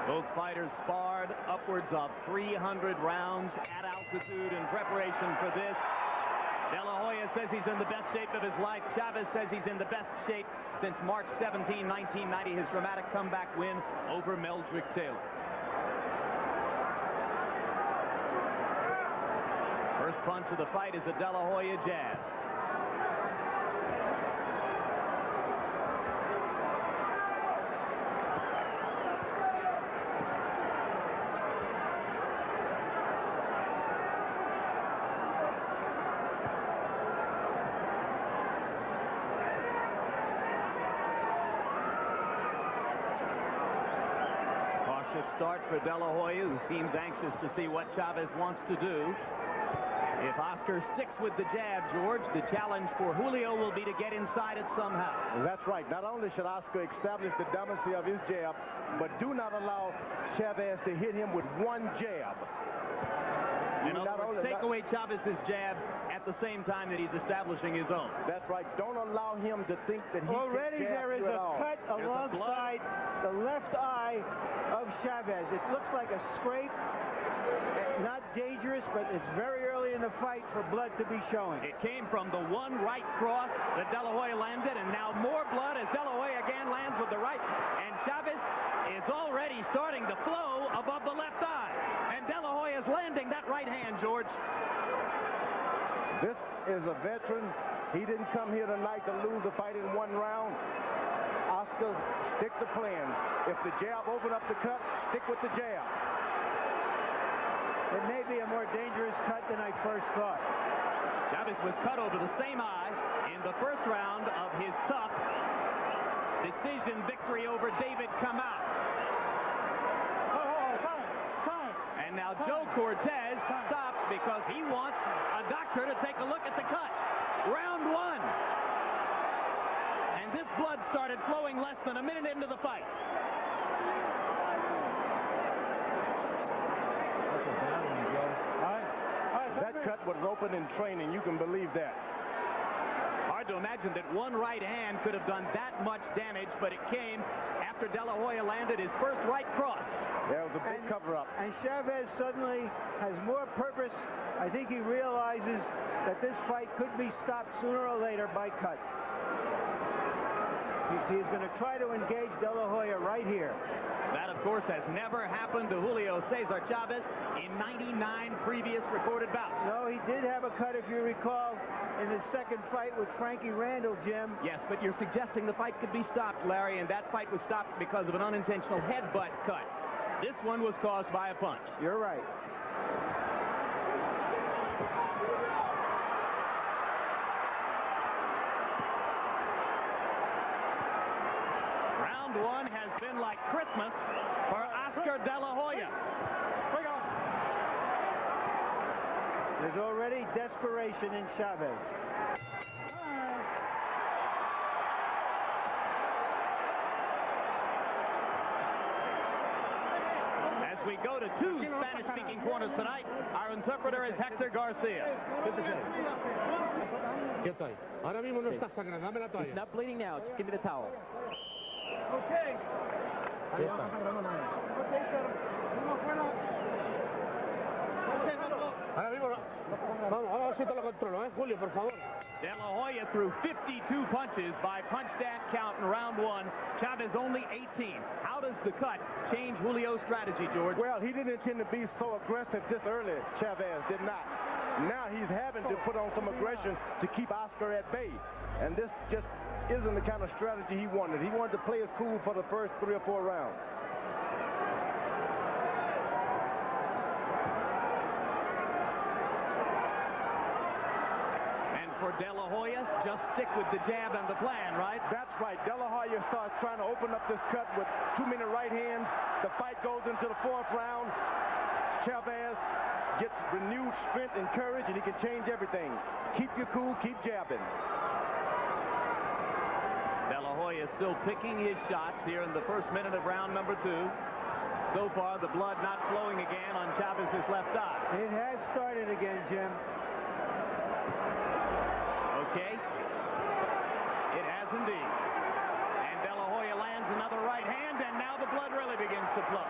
Both fighters sparred upwards of 300 rounds at altitude in preparation for this. De La Hoya says he's in the best shape of his life. Chavez says he's in the best shape since March 17, 1990, his dramatic comeback win over Meldrick Taylor. First punch of the fight is a De La Hoya jab. Start for De La Hoya, who seems anxious to see what Chavez wants to do. If Oscar sticks with the jab, George, the challenge for Julio will be to get inside it somehow. That's right. Not only should Oscar establish the dominancy of his jab, but do not allow Chavez to hit him with one jab. In other words, take away Chavez's jab at the same time that he's establishing his own. That's right. Don't allow him to think that he already can jab there is you at a all. cut alongside the left eye of Chavez. It looks like a scrape. Not dangerous, but it's very early in the fight for blood to be showing. It came from the one right cross that De La Hoya landed, and now more blood as De La Hoya again lands with the right. And Chavez is already starting to flow above the left eye. And De La Hoya is landing that right hand, George. This is a veteran. He didn't come here tonight to lose the fight in one round. Oscar, stick to plan. If the jab open up the cut, stick with the jab. It may be a more dangerous cut than I first thought. Chavez was cut over the same eye in the first round of his tough decision victory over David Kamau. And now Joe Cortez stopped because he wants a doctor to take a look at the cut. Round one. And this blood started flowing less than a minute into the fight. That cut was open in training. You can believe that. Hard to imagine that one right hand could have done that much damage, but it came after De La Hoya landed his first right cross. There was a big cover-up. And Chavez suddenly has more purpose. I think he realizes that this fight could be stopped sooner or later by cut. He's going to try to engage De La Hoya right here. That, of course, has never happened to Julio César Chávez in 99 previous recorded bouts. No, he did have a cut, if you recall, in his second fight with Frankie Randall, Jim. Yes, but you're suggesting the fight could be stopped, Larry, and that fight was stopped because of an unintentional headbutt cut. This one was caused by a punch. You're right. Round one has been like Christmas for Oscar De La Hoya. There's already desperation in Chavez. As we go to two Spanish-speaking corners tonight, our interpreter is Hector Garcia. Ahora mismo no está sangrando, dame la toalla. It's not bleeding now, just give me the towel. Okay. Ahora mismo no. Vamos, a ver si te lo controlo, Julio, por favor. De La Hoya threw 52 punches by punch stat count in round one. Chavez only 18. How does the cut change Julio's strategy, George? Well, he didn't intend to be so aggressive this early. Chavez did not. Now he's having to put on some aggression to keep Oscar at bay. And this just isn't the kind of strategy he wanted. He wanted to play it cool for the first 3 or 4 rounds. For De La Hoya, just stick with the jab and the plan, right? That's right. De La Hoya starts trying to open up this cut with too many right hands. The fight goes into the 4th round. Chavez gets renewed strength and courage, and he can change everything. Keep your cool, keep jabbing. De La Hoya is still picking his shots here in the first minute of round number 2. So far, the blood not flowing again on Chavez's left eye. It has started again, Jim. Okay. It has indeed. And De La Hoya lands lands another right hand, and now the blood really begins to flow.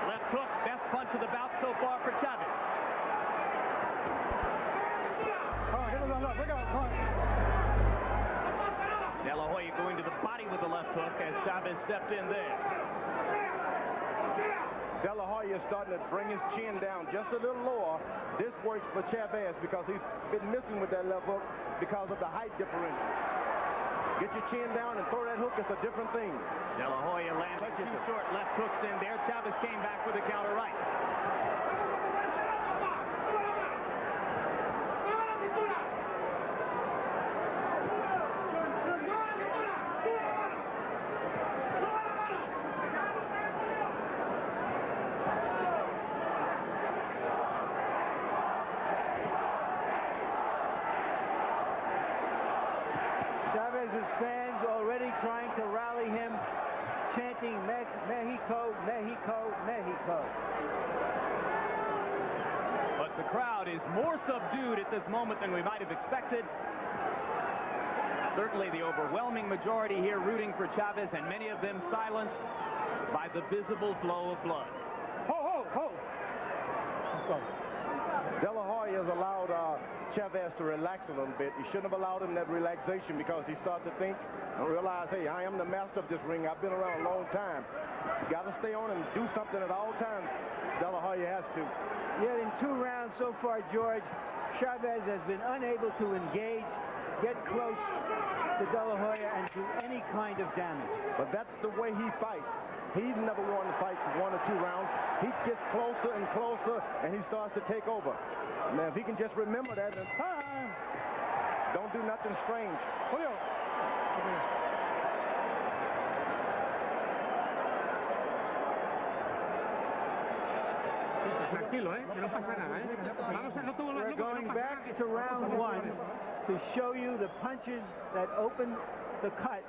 Left hook, best punch of the bout so far for Chavez. De La Hoya going to the body with the left hook as Chavez stepped in there. De La Hoya is starting to bring his chin down just a little lower. This works for Chavez because he's been missing with that left hook because of the height differential. Get your chin down and throw that hook. It's a different thing. De La Hoya landed two short left hooks in there. Chavez came back with a counter right. Chavez's fans already trying to rally him, chanting Mexico, Mexico, Mexico. But the crowd is more subdued at this moment than we might have expected. Certainly the overwhelming majority here rooting for Chavez, and many of them silenced by the visible flow of blood. De La Hoya has allowed Chavez to relax a little bit. He shouldn't have allowed him that relaxation because he started to think and realize, hey, I am the master of this ring. I've been around a long time. You got to stay on and do something at all times. De La Hoya has to. Yet in 2 rounds so far, George, Chavez has been unable to engage, get close to De La Hoya, and do any kind of damage. But that's the way he fights. He's never won the fight for 1 or 2 rounds. He gets closer and closer, and he starts to take over. Now, if he can just remember that, and don't do nothing strange. Julio. Tranquilo, que no pasa nada, We're going back to round 1 to show you the punches that opened the cut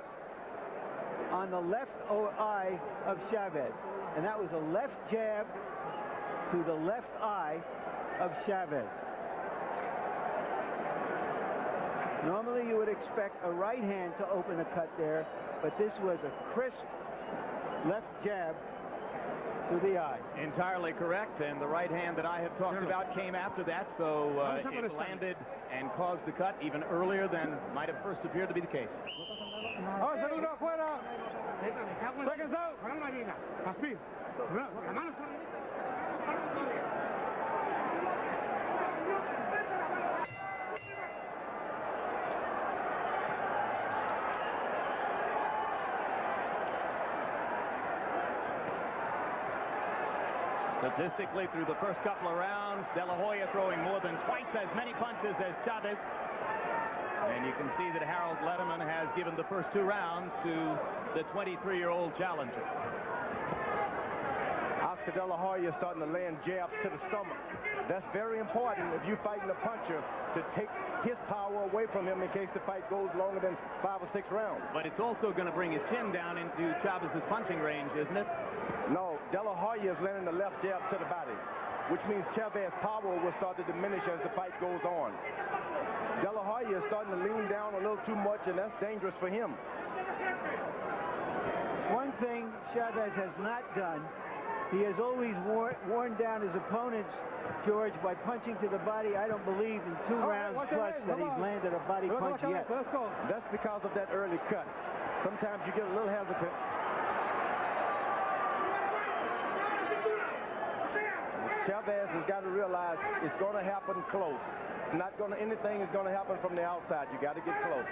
on the left eye of Chavez. And that was a left jab to the left eye of Chavez. Normally you would expect a right hand to open a cut there, but this was a crisp left jab to the eye. Entirely correct, and the right hand that I have talked about came after that, so it landed and caused the cut even earlier than might have first appeared to be the case. Segundo afuera. Seconds out. Así. La mano. Statistically, through the first couple of rounds, De La Hoya throwing more than twice as many punches as Chavez. And you can see that Harold Letterman has given the first 2 rounds to the 23-year-old challenger. Oscar De La Hoya is starting to land jabs to the stomach. That's very important if you're fighting a puncher, to take his power away from him in case the fight goes longer than 5 or 6 rounds. But it's also going to bring his chin down into Chavez's punching range, isn't it? No, De La Hoya is landing the left jab to the body, which means Chavez's power will start to diminish as the fight goes on. De La Hoya is starting to lean down a little too much, and that's dangerous for him. One thing Chavez has not done, he has always worn down his opponents, George, by punching to the body. I don't believe in 2 rounds plus that he's landed a body punch yet. Let's go. That's because of that early cut. Sometimes you get a little hesitant. Chavez has got to realize it's going to happen close. It's not going to, anything is going to happen from the outside. You got to get close.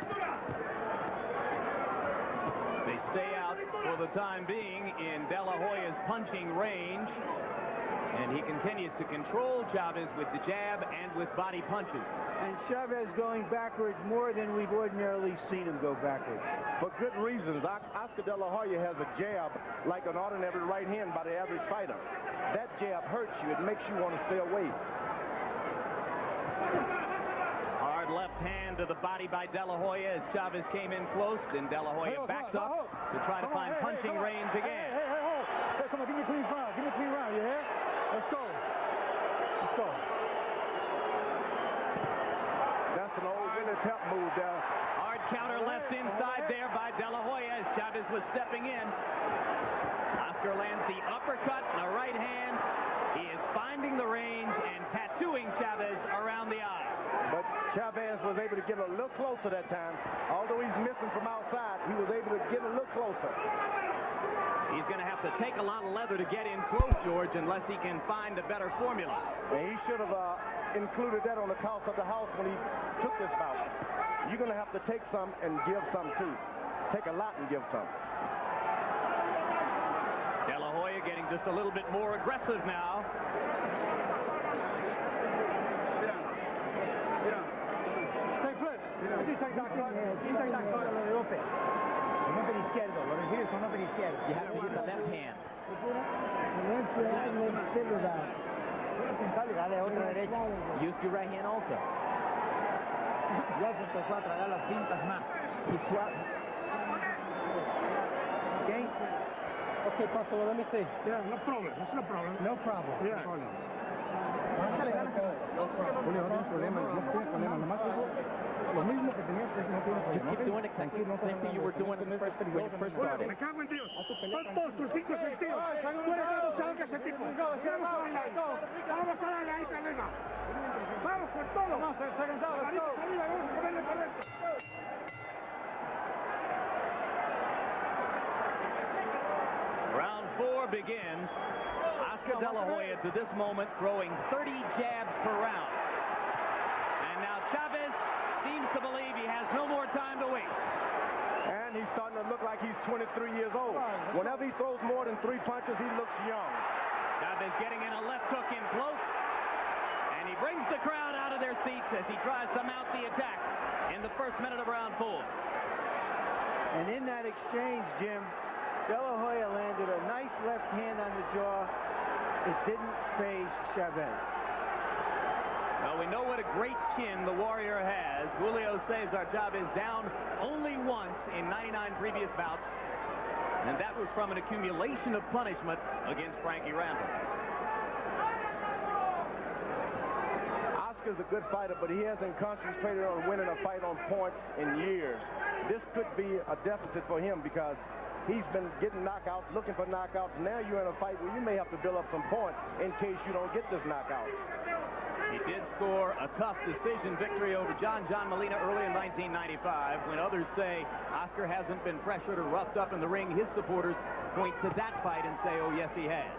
They stay out for the time being in De La Hoya's punching range. And he continues to control Chavez with the jab and with body punches. And Chavez going backwards more than we've ordinarily seen him go backwards. For good reasons. Oscar De La Hoya has a jab like an ordinary right hand by the average fighter. That jab hurts you. It makes you want to stay away. Hard left hand to the body by De La Hoya as Chavez came in close. Then De La Hoya backs up to try to find punching range again. Hey, come on, give me 3 rounds. Give me 3 rounds, you hear? Let's go. Let's go. That's an old Willie Pep move there. Hard counter left inside there by De La Hoya as Chavez was stepping in. Oscar lands the uppercut in the right hand. He is finding the range and tattooing Chavez around the eyes. But Chavez was able to get a little closer that time. Although he's missing from outside, he was able to get a little closer. He's going to have to take a lot of leather to get in close, George, unless he can find a better formula. And he should have included that on the cost of the house when he took this bout. You're going to have to take some and give some, too. Take a lot and give some. De La Hoya getting just a little bit more aggressive now. Take flip. Con upper izquierdo, lo recibes con upper izquierdo. You have to use the left hand. Dale a otra derecha. Use your right hand also. Ya se empezó a tragar las pintas más. Y suave. Okay? Okay, Pastor, let me see. Yeah, no problem. It's no problem. No problem. Yeah. Julio, no tienes problema. No tienes problema. Nomás eso, lo mismo que tenías, no tienes problema. Just keep doing exactly the same thing you were doing when you first started. Me cago en Dios. Son todos tus 5 sentidos. Tú eres el boxeador que es el tipo. Vamos a darle ahí, Pelena. Vamos con todo. Vamos a estar cansados. Vamos a ponerle por dentro. Round 4 begins. Oscar De La Hoya to this moment throwing 30 jabs per round. And now Chavez seems to believe he has no more time to waste. And he's starting to look like he's 23 years old. Whenever he throws more than 3 punches, he looks young. Chavez getting in a left hook in close. And he brings the crowd out of their seats as he tries to mount the attack in the first minute of round 4. And in that exchange, Jim, De La Hoya landed a nice left hand on the jaw. It didn't phase Chavez. Well, we know what a great chin the Warrior has. Julio César Chávez down only once in 99 previous bouts. And that was from an accumulation of punishment against Frankie Randall. Oscar's a good fighter, but he hasn't concentrated on winning a fight on points in years. This could be a deficit for him because he's been getting knockouts, looking for knockouts. Now you're in a fight where you may have to build up some points in case you don't get this knockout. He did score a tough decision victory over John Molina early in 1995. When others say Oscar hasn't been pressured or roughed up in the ring, his supporters point to that fight and say, oh, yes, he has.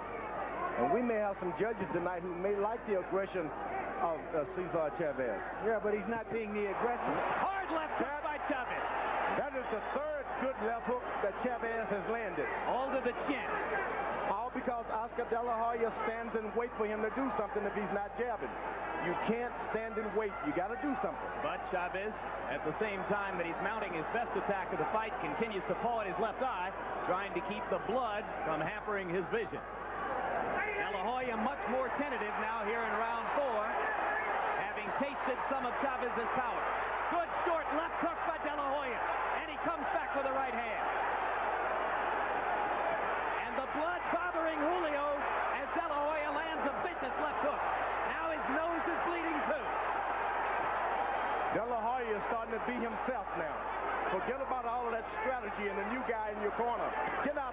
And we may have some judges tonight who may like the aggression of César Chávez. Yeah, but he's not being the aggressor. Hard left hook by Chavez. That is the third good left hook that Chavez has landed. All to the chin. All because Oscar De La Hoya stands and wait for him to do something if he's not jabbing. You can't stand and wait. You got to do something. But Chavez, at the same time that he's mounting his best attack of the fight, continues to paw at his left eye, trying to keep the blood from hampering his vision. De La Hoya much more tentative now here in round 4, having tasted some of Chavez's power. Good short left hook by De La Hoya, and he comes back with a right hand. And the blood bothering Julio as De La Hoya lands a vicious left hook. Now his nose is bleeding too. De La Hoya is starting to be himself now. Forget about all of that strategy and the new guy in your corner. Get out